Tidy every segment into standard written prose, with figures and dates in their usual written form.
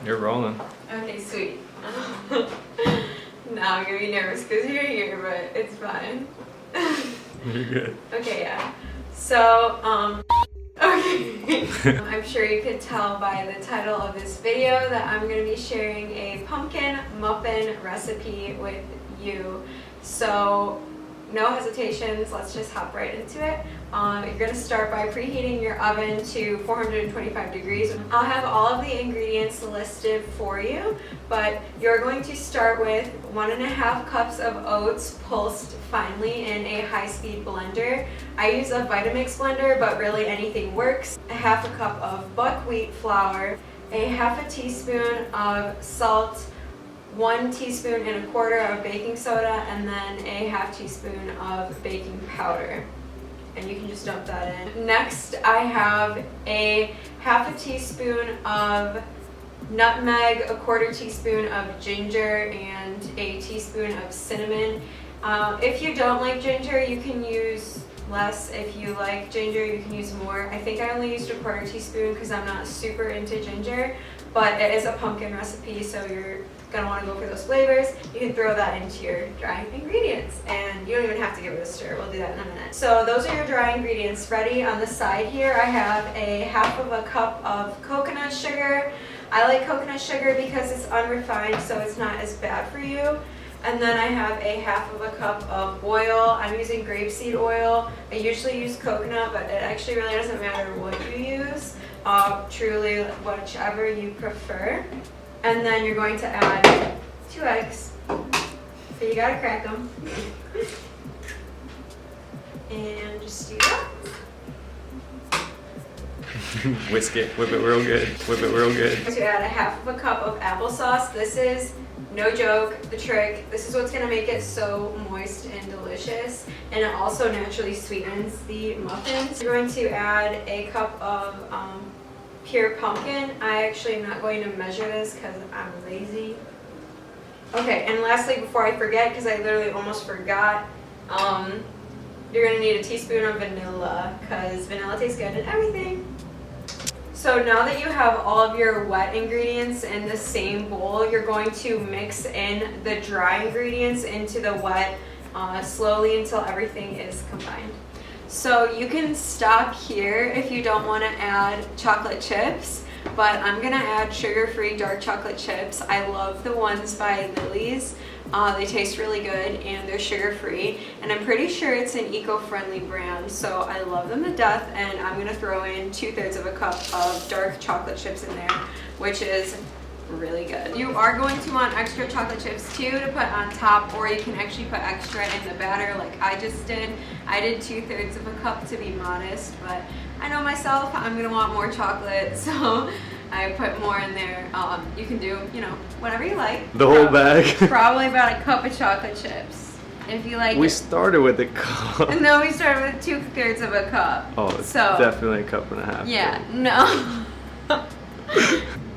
You're rolling. Okay, sweet. Now I'm gonna be nervous because you're here, but it's fine. You're good. Okay, yeah. So, okay. I'm sure you could tell by the title of this video that I'm going to be sharing a pumpkin muffin recipe with you. So, no hesitations, let's just hop right into it. You're going to start by preheating your oven to 425 degrees. I'll have all of the ingredients listed for you, but you're going to start with 1.5 cups of oats pulsed finely in a high-speed blender. I use a Vitamix blender, but really anything works. 1/2 cup of buckwheat flour, 1/2 teaspoon of salt, 1 teaspoon and 1/4 of baking soda, and then 1/2 teaspoon of baking powder. And you can just dump that in. Next, I have 1/2 teaspoon of nutmeg, 1/4 teaspoon of ginger, and 1 teaspoon of cinnamon. If you don't like ginger, you can use less. If you like ginger, you can use more. I think I only used 1/4 teaspoon because I'm not super into ginger, but it is a pumpkin recipe, so you're gonna want to go for those flavors. You can throw that into your dry ingredients, and you don't even have to give it a stir. We'll do that in a minute. So those are your dry ingredients ready. On the side here, I have 1/2 cup of coconut sugar. I like coconut sugar because it's unrefined, so it's not as bad for you. And then I have 1/2 cup of oil. I'm using grapeseed oil. I usually use coconut, but it actually really doesn't matter what you use. Truly, whichever you prefer. And then you're going to add 2 eggs. So you gotta crack them. And just do that. Whisk it, whip it real good, whip it real good. To add 1/2 cup of applesauce. This is, no joke, the trick. This is what's gonna make it so moist and delicious. And it also naturally sweetens the muffins. You're going to add 1 cup of pure pumpkin. I actually am not going to measure this because I'm lazy. Okay, and lastly, before I forget, because I literally almost forgot, you're going to need 1 teaspoon of vanilla because vanilla tastes good in everything. So now that you have all of your wet ingredients in the same bowl, you're going to mix in the dry ingredients into the wet slowly until everything is combined. So you can stop here if you don't want to add chocolate chips, but I'm going to add sugar-free dark chocolate chips. I love the ones by Lily's. They taste really good and they're sugar-free, and I'm pretty sure it's an eco-friendly brand, so I love them to death. And I'm going to throw in 2/3 cup of dark chocolate chips in there, which is really good. You are going to want extra chocolate chips too to put on top, or you can actually put extra in the batter like I just did. I did 2/3 cup to be modest, but I know myself, I'm gonna want more chocolate, so I put more in there. You can do, whatever you like. The whole bag? Probably about 1 cup of chocolate chips. If you like We started with 1 cup. No, we started with 2/3 cup. Oh, it's so definitely 1.5 cups. Yeah, no.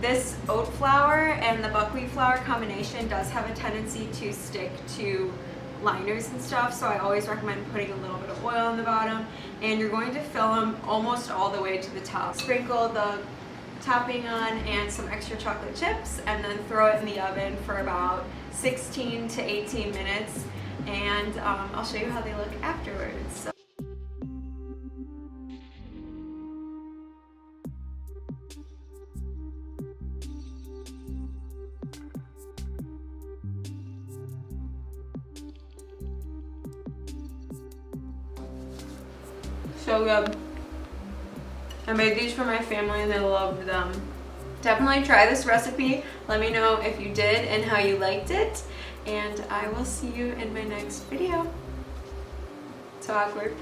This oat flour and the buckwheat flour combination does have a tendency to stick to liners and stuff, so I always recommend putting a little bit of oil on the bottom, and you're going to fill them almost all the way to the top. Sprinkle the topping on and some extra chocolate chips, and then throw it in the oven for about 16 to 18 minutes, and I'll show you how they look afterwards. So so good. I made these for my family and they loved them. Definitely try this recipe. Let me know if you did and how you liked it. And I will see you in my next video. So awkward.